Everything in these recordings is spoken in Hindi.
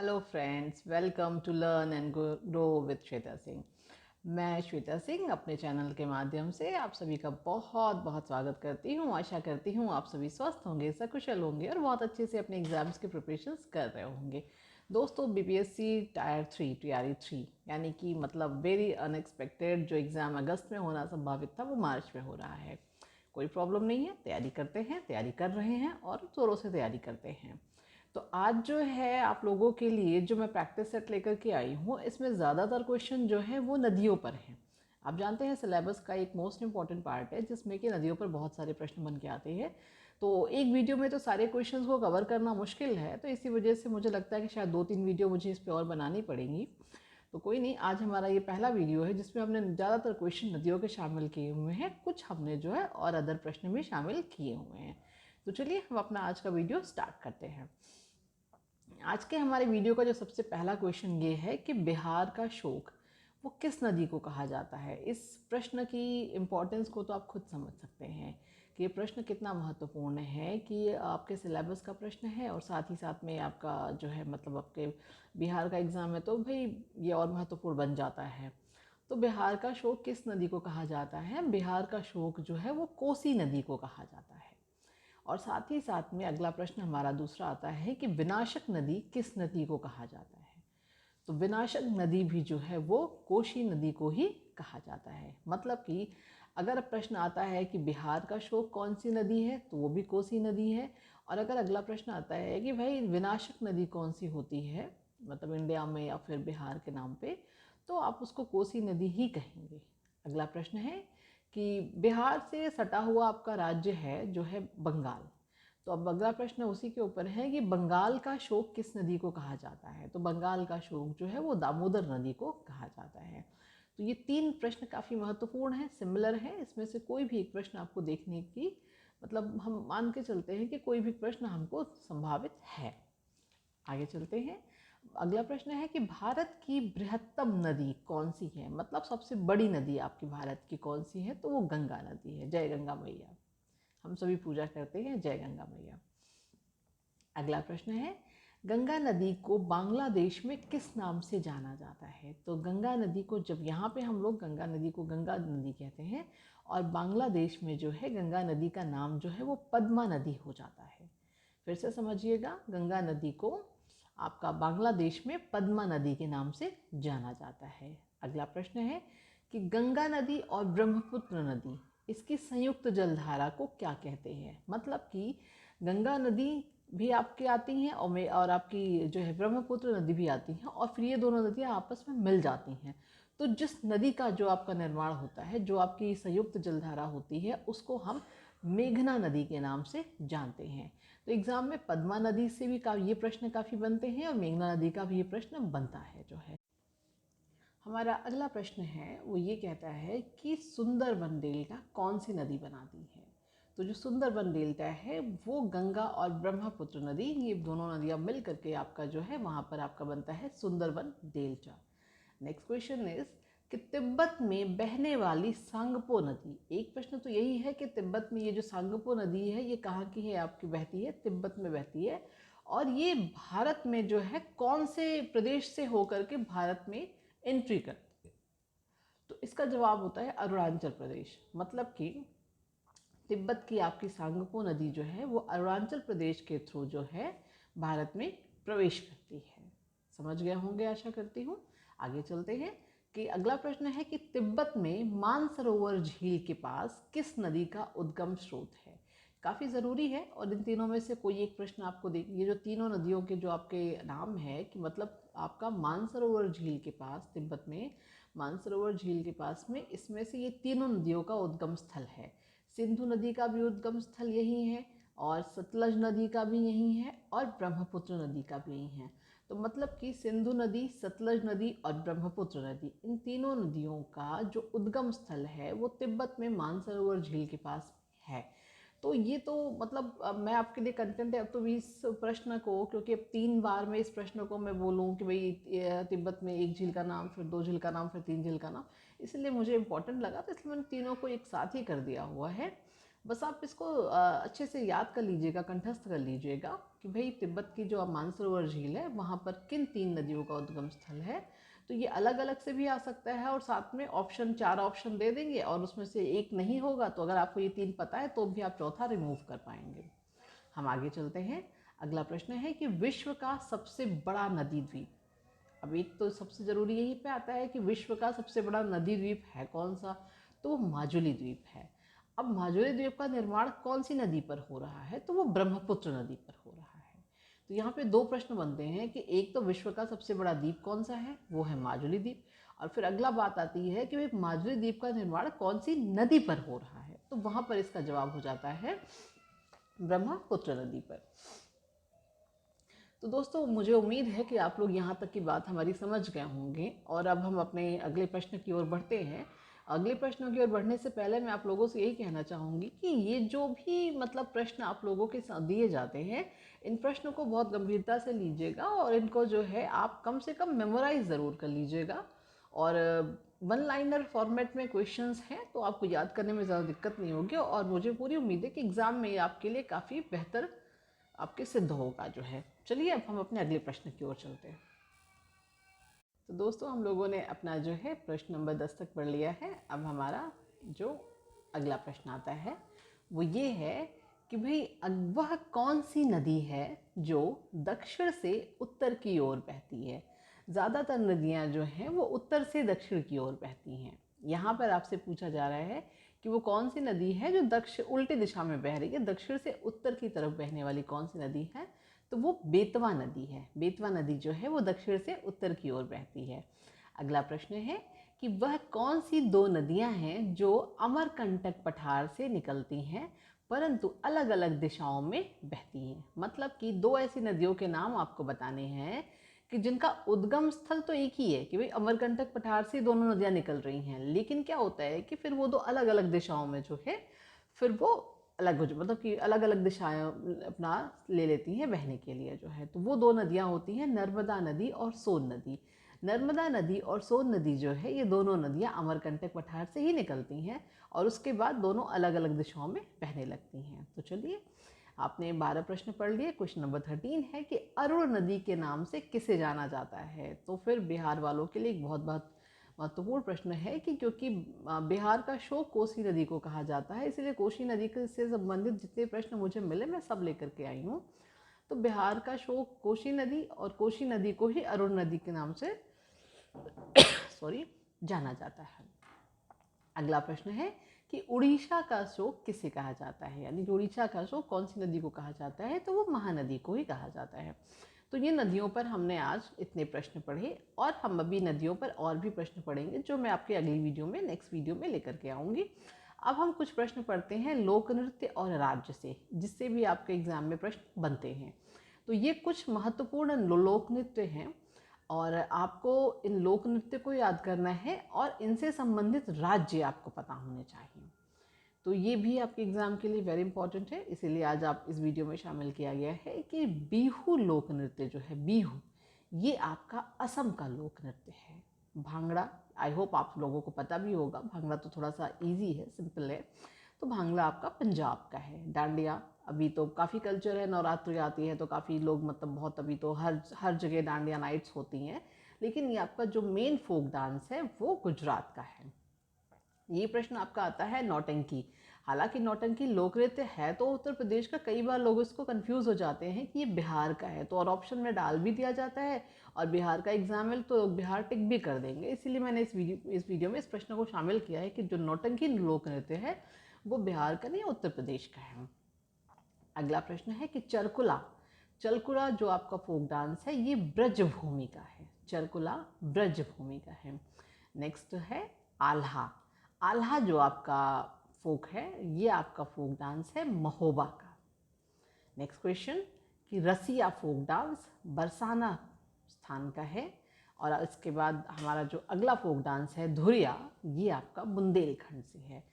Hello friends, welcome to learn and grow with Shweta Singh. मैं श्वेता सिंह अपने चैनल के माध्यम से आप सभी का बहुत बहुत स्वागत करती हूँ। आशा करती हूँ आप सभी स्वस्थ होंगे, सकुशल होंगे और बहुत अच्छे से अपने एग्जाम्स के प्रिपरेशंस कर रहे होंगे। दोस्तों, बीपीएससी टायर 3 टीआरई 3 यानी कि मतलब वेरी अनएक्सपेक्टेड जो एग्ज़ाम अगस्त में होना संभावित था वो मार्च में हो रहा है। कोई प्रॉब्लम नहीं है, तैयारी करते हैं, तैयारी कर रहे हैं और ज़ोरों से तैयारी करते हैं। तो आज जो है आप लोगों के लिए जो मैं प्रैक्टिस सेट लेकर के आई हूँ, इसमें ज़्यादातर क्वेश्चन जो है वो नदियों पर हैं। आप जानते हैं सिलेबस का एक मोस्ट इम्पॉर्टेंट पार्ट है जिसमें कि नदियों पर बहुत सारे प्रश्न बन के आते हैं। तो एक वीडियो में तो सारे क्वेश्चंस को कवर करना मुश्किल है, तो इसी वजह से मुझे लगता है कि शायद 2-3 वीडियो मुझे इस पर और बनानी पड़ेंगी। तो कोई नहीं, आज हमारा ये पहला वीडियो है जिसमें हमने ज़्यादातर क्वेश्चन नदियों के शामिल किए हुए हैं, कुछ हमने जो है और अदर प्रश्न भी शामिल किए हुए हैं। तो चलिए हम अपना आज का वीडियो स्टार्ट करते हैं। आज के हमारे वीडियो का जो सबसे पहला क्वेश्चन ये है कि बिहार का शोक वो किस नदी को कहा जाता है। इस प्रश्न की इम्पोर्टेंस को तो आप खुद समझ सकते हैं कि ये प्रश्न कितना महत्वपूर्ण है, कि आपके सिलेबस का प्रश्न है और साथ ही साथ में आपका जो है मतलब आपके बिहार का एग्ज़ाम है तो भाई ये और महत्वपूर्ण बन जाता है। तो बिहार का शोक किस नदी को कहा जाता है? बिहार का शोक जो है वो कोसी नदी को कहा जाता है। और साथ ही साथ में अगला प्रश्न हमारा दूसरा आता है कि विनाशक नदी किस नदी को कहा जाता है। तो विनाशक नदी भी जो है वो कोसी नदी को ही कहा जाता है। मतलब कि अगर प्रश्न आता है कि बिहार का शोक कौन सी नदी है तो वो भी कोसी नदी है। और अगर अगला प्रश्न आता है कि भाई विनाशक नदी कौन सी होती है मतलब इंडिया में या फिर बिहार के नाम पे, तो आप उसको कोसी नदी ही कहेंगे। अगला प्रश्न है कि बिहार से सटा हुआ आपका राज्य है जो है बंगाल। तो अब अगला प्रश्न उसी के ऊपर है कि बंगाल का शोक किस नदी को कहा जाता है। तो बंगाल का शोक जो है वो दामोदर नदी को कहा जाता है। तो ये 3 प्रश्न काफ़ी महत्वपूर्ण हैं, सिमिलर हैं। इसमें से कोई भी एक प्रश्न आपको देखने की मतलब हम मान के चलते हैं कि कोई भी प्रश्न हमको संभावित है। आगे चलते हैं। अगला प्रश्न है कि भारत की बृहत्तम नदी कौन सी है, मतलब सबसे बड़ी नदी आपकी भारत की कौन सी है। तो वो गंगा नदी है। जय गंगा मैया, हम सभी पूजा करते हैं जय गंगा मैया। अगला प्रश्न है गंगा नदी को बांग्लादेश में किस नाम से जाना जाता है। तो गंगा नदी को जब यहाँ पे हम लोग गंगा नदी को गंगा नदी कहते हैं और बांग्लादेश में जो है गंगा नदी का नाम जो है वो पद्मा नदी हो जाता है। फिर से समझिएगा, गंगा नदी को आपका बांग्लादेश में पद्मा नदी के नाम से जाना जाता है। अगला प्रश्न है कि गंगा नदी और ब्रह्मपुत्र नदी इसकी संयुक्त जलधारा को क्या कहते हैं। मतलब कि गंगा नदी भी आपकी आती हैं और आपकी जो है ब्रह्मपुत्र नदी भी आती हैं और फिर ये दोनों नदियाँ आपस में मिल जाती हैं। तो जिस नदी का जो आपका निर्माण होता है, जो आपकी संयुक्त जलधारा होती है, उसको हम मेघना नदी के नाम से जानते हैं। तो एग्ज़ाम में पद्मा नदी से भी ये प्रश्न काफ़ी बनते हैं और मेघना नदी का भी ये प्रश्न बनता है जो है। हमारा अगला प्रश्न है वो ये कहता है कि सुंदरबन डेल्टा कौन सी नदी बनाती है। तो जो सुंदरबन डेल्टा है वो गंगा और ब्रह्मपुत्र नदी, ये दोनों नदियाँ मिल करके आपका जो है वहाँ पर आपका बनता है Sundarban delta. Next question is कि तिब्बत में बहने वाली सांगपो नदी, एक प्रश्न तो यही है कि तिब्बत में ये जो सांगपो नदी है ये कहाँ की है, आपकी बहती है तिब्बत में बहती है। और ये भारत में जो है कौन से प्रदेश से होकर के भारत में एंट्री करती है। तो इसका जवाब होता है अरुणाचल प्रदेश। मतलब कि तिब्बत की आपकी सांगपो नदी जो है वो अरुणाचल प्रदेश के थ्रू जो है भारत में प्रवेश करती है। समझ गए होंगे आशा करती हूँ। आगे चलते हैं कि अगला प्रश्न है कि तिब्बत में मानसरोवर झील के पास किस नदी का उद्गम स्रोत है। काफ़ी ज़रूरी है और इन तीनों में से कोई एक प्रश्न आपको ये जो तीनों नदियों के जो आपके नाम है कि मतलब आपका मानसरोवर झील के पास, तिब्बत में मानसरोवर झील के पास में, इसमें से ये तीनों नदियों का उद्गम स्थल है। सिंधु नदी का भी उद्गम स्थल यही है और सतलज नदी का भी यही है और ब्रह्मपुत्र नदी का भी यही है। तो मतलब कि सिंधु नदी, सतलज नदी और ब्रह्मपुत्र नदी, इन तीनों नदियों का जो उद्गम स्थल है वो तिब्बत में मानसरोवर झील के पास है। तो ये तो मतलब मैं आपके लिए कंटेंट है अब तो इस प्रश्न को, क्योंकि अब 3 बार में इस प्रश्न को मैं बोलूँ कि भाई तिब्बत में एक झील का नाम, फिर 2 झील का नाम, फिर 3 झील का नाम, इसलिए मुझे इम्पोर्टेंट लगा तो इसलिए मैंने तीनों को एक साथ ही कर दिया हुआ है। बस आप इसको अच्छे से याद कर लीजिएगा, कंठस्थ कर लीजिएगा कि भाई तिब्बत की जो मानसरोवर झील है वहाँ पर किन 3 नदियों का उद्गम स्थल है। तो ये अलग अलग से भी आ सकता है और साथ में ऑप्शन 4 ऑप्शन दे देंगे और उसमें से एक नहीं होगा तो अगर आपको ये 3 पता है तो भी आप चौथा रिमूव कर पाएंगे। हम आगे चलते हैं। अगला प्रश्न है कि विश्व का सबसे बड़ा नदी द्वीप। अब एक तो सबसे ज़रूरी यही पे आता है कि विश्व का सबसे बड़ा नदी द्वीप है कौन सा, तो वो माजुली द्वीप है। अब माजुली द्वीप का निर्माण कौन सी नदी पर हो रहा है, तो वो ब्रह्मपुत्र नदी पर हो रहा है। तो यहाँ पे 2 प्रश्न बनते हैं कि एक तो विश्व का सबसे बड़ा द्वीप कौन सा है, वो है माजुली द्वीप, और फिर अगला बात आती है कि भाई माजुली द्वीप का निर्माण कौन सी नदी पर हो रहा है, तो वहाँ पर इसका जवाब हो जाता है ब्रह्मपुत्र नदी पर। तो दोस्तों मुझे उम्मीद है कि आप लोग यहाँ तक की बात हमारी समझ गए होंगे और अब हम अपने अगले प्रश्न की ओर बढ़ते हैं। अगले प्रश्नों की ओर बढ़ने से पहले मैं आप लोगों से यही कहना चाहूँगी कि ये जो भी मतलब प्रश्न आप लोगों के साथ दिए जाते हैं, इन प्रश्नों को बहुत गंभीरता से लीजिएगा और इनको जो है आप कम से कम मेमोराइज ज़रूर कर लीजिएगा। और वन लाइनर फॉर्मेट में क्वेश्चंस हैं तो आपको याद करने में ज़्यादा दिक्कत नहीं होगी और मुझे पूरी उम्मीद है कि एग्ज़ाम में ये आपके लिए काफ़ी बेहतर आपके सिद्ध होगा जो है। चलिए अब हम अपने अगले प्रश्न की ओर चलते हैं। तो दोस्तों हम लोगों ने अपना जो है प्रश्न नंबर 10 तक पढ़ लिया है। अब हमारा जो अगला प्रश्न आता है वो ये है कि भाई वह कौन सी नदी है जो दक्षिण से उत्तर की ओर बहती है। ज़्यादातर नदियाँ जो हैं वो उत्तर से दक्षिण की ओर बहती हैं। यहाँ पर आपसे पूछा जा रहा है कि वो कौन सी नदी है जो दक्षिण उल्टी दिशा में बह रही है, दक्षिण से उत्तर की तरफ बहने वाली कौन सी नदी है, तो वो बेतवा नदी है। बेतवा नदी जो है वो दक्षिण से उत्तर की ओर बहती है। अगला प्रश्न है कि वह कौन सी 2 नदियां हैं जो अमरकंटक पठार से निकलती हैं परंतु अलग अलग दिशाओं में बहती हैं। मतलब कि 2 ऐसी नदियों के नाम आपको बताने हैं कि जिनका उद्गम स्थल तो एक ही है कि भाई अमरकंटक पठार से दोनों नदियां निकल रही हैं, लेकिन क्या होता है कि फिर वो 2 अलग अलग दिशाओं में जो है फिर वो अलग हो, मतलब कि अलग अलग दिशाएं अपना ले लेती हैं बहने के लिए जो है। तो वो 2 नदियां होती हैं नर्मदा नदी और सोन नदी। नर्मदा नदी और सोन नदी जो है ये दोनों नदियां अमरकंटक पठार से ही निकलती हैं और उसके बाद दोनों अलग अलग दिशाओं में बहने लगती हैं। तो चलिए आपने 12 प्रश्न पढ़ लिए। क्वेश्चन नंबर 13 है कि अरुण नदी के नाम से किसे जाना जाता है। तो फिर बिहार वालों के लिए एक बहुत बहुत महत्वपूर्ण प्रश्न है कि क्योंकि बिहार का शोक कोसी नदी को कहा जाता है, इसलिए कोसी नदी से संबंधित जितने प्रश्न मुझे मिले मैं सब लेकर के आई हूँ। तो बिहार का शोक कोसी नदी और कोसी नदी को ही अरुण नदी के नाम से जाना जाता है। अगला प्रश्न है कि उड़ीसा का शोक किसे कहा जाता है, यानी कि उड़ीसा का शोक कौन सी नदी को कहा जाता है, तो वो महानदी को ही कहा जाता है। तो ये नदियों पर हमने आज इतने प्रश्न पढ़े और हम अभी नदियों पर और भी प्रश्न पढ़ेंगे जो मैं आपके अगली वीडियो में नेक्स्ट वीडियो में लेकर के आऊँगी। अब हम कुछ प्रश्न पढ़ते हैं लोक नृत्य और राज्य से, जिससे भी आपके एग्जाम में प्रश्न बनते हैं। तो ये कुछ महत्वपूर्ण लोक नृत्य हैं और आपको इन लोक नृत्य को याद करना है और इनसे संबंधित राज्य आपको पता होने चाहिए। तो ये भी आपके एग्ज़ाम के लिए वेरी इंपॉर्टेंट है, इसीलिए आज आप इस वीडियो में शामिल किया गया है कि बिहू लोक नृत्य जो है बिहू, ये आपका असम का लोक नृत्य है। भांगड़ा आई होप आप लोगों को पता भी होगा, भांगड़ा तो थोड़ा सा इजी है, सिंपल है। तो भांगड़ा आपका पंजाब का है। डांडिया अभी तो काफ़ी कल्चर है, नवरात्रि आती है तो काफ़ी लोग मतलब बहुत अभी तो हर जगह डांडिया नाइट्स होती हैं, लेकिन ये आपका जो मेन फोक डांस है वो गुजरात का है। ये प्रश्न आपका आता है नौटंकी। हालांकि नौटंकी लोक नृत्य है तो उत्तर प्रदेश का, कई बार लोग इसको कंफ्यूज हो जाते हैं कि ये बिहार का है, तो और ऑप्शन में डाल भी दिया जाता है और बिहार का एग्जाम है तो बिहार टिक भी कर देंगे। इसीलिए मैंने इस वीडियो में इस प्रश्न को शामिल किया है कि जो नौटंकी लोक नृत्य है वो बिहार का नहीं उत्तर प्रदेश का है। अगला प्रश्न है कि चरकुला, चरकुला जो आपका फोक डांस है ये ब्रजभूमि का है। चरकुला ब्रजभूमि का है। नेक्स्ट है आल्हा। आल्हा जो आपका फोक है ये आपका फोक डांस है महोबा का। नेक्स्ट क्वेश्चन कि रसिया फोक डांस बरसाना स्थान का है और इसके बाद हमारा जो अगला फोक डांस है धुरिया, ये आपका बुंदेलखंड से है।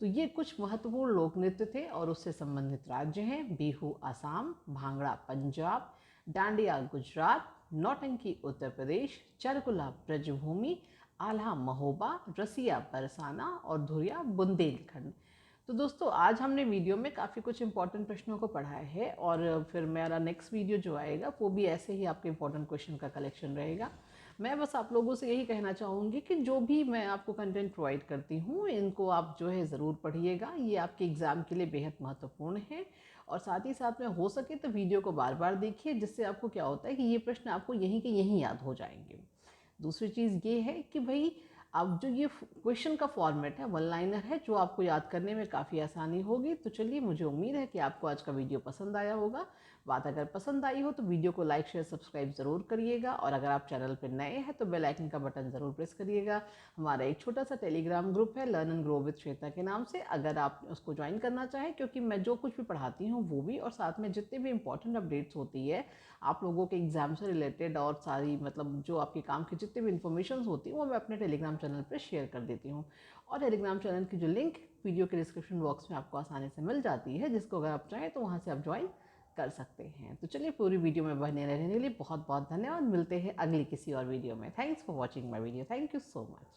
तो ये कुछ महत्वपूर्ण लोक नृत्य थे और उससे संबंधित राज्य हैं बिहू असम, भांगड़ा पंजाब, डांडिया गुजरात, नौटंकी उत्तर प्रदेश, चरकुला ब्रजभूमि, आल्हा महोबा, रसिया बरसाना और धुरिया बुंदेलखंड। तो दोस्तों आज हमने वीडियो में काफ़ी कुछ इंपॉर्टेंट प्रश्नों को पढ़ा है और फिर मेरा नेक्स्ट वीडियो जो आएगा वो भी ऐसे ही आपके इंपॉर्टेंट क्वेश्चन का कलेक्शन रहेगा। मैं बस आप लोगों से यही कहना चाहूँगी कि जो भी मैं आपको कंटेंट प्रोवाइड करती हूँ इनको आप जो है ज़रूर पढ़िएगा, ये आपके एग्ज़ाम के लिए बेहद महत्वपूर्ण है। और साथ ही साथ में हो सके तो वीडियो को बार बार देखिए, जिससे आपको क्या होता है कि ये प्रश्न आपको यहीं के यहीं याद हो जाएंगे। दूसरी चीज़ ये है कि भाई अब जो ये क्वेश्चन का फॉर्मेट है वन लाइनर है, जो आपको याद करने में काफ़ी आसानी होगी। तो चलिए, मुझे उम्मीद है कि आपको आज का वीडियो पसंद आया होगा। बात अगर पसंद आई हो तो वीडियो को लाइक शेयर सब्सक्राइब ज़रूर करिएगा, और अगर आप चैनल पर नए हैं तो बेल आइकन का बटन ज़रूर प्रेस करिएगा। हमारा एक छोटा सा टेलीग्राम ग्रुप है learn and grow with Shweta के नाम से, अगर आप उसको ज्वाइन करना चाहें, क्योंकि मैं जो कुछ भी पढ़ाती हूँ वो भी, और साथ में जितने भी इंपॉर्टेंट अपडेट्स होती है आप लोगों के एग्ज़ाम से रिलेटेड और सारी मतलब जो आपके काम की जितनी भी इन्फॉर्मेशन होती है वो मैं अपने टेलीग्राम चैनल पर शेयर कर देती हूँ। और टेलीग्राम चैनल की जो लिंक वीडियो के डिस्क्रिप्शन बॉक्स में आपको आसानी से मिल जाती है, जिसको अगर आप चाहें तो वहाँ से आप ज्वाइन कर सकते हैं। तो चलिए, पूरी वीडियो में बने रहने के लिए बहुत बहुत धन्यवाद। मिलते हैं अगली किसी और वीडियो में। Thanks for watching my video. Thank you so much.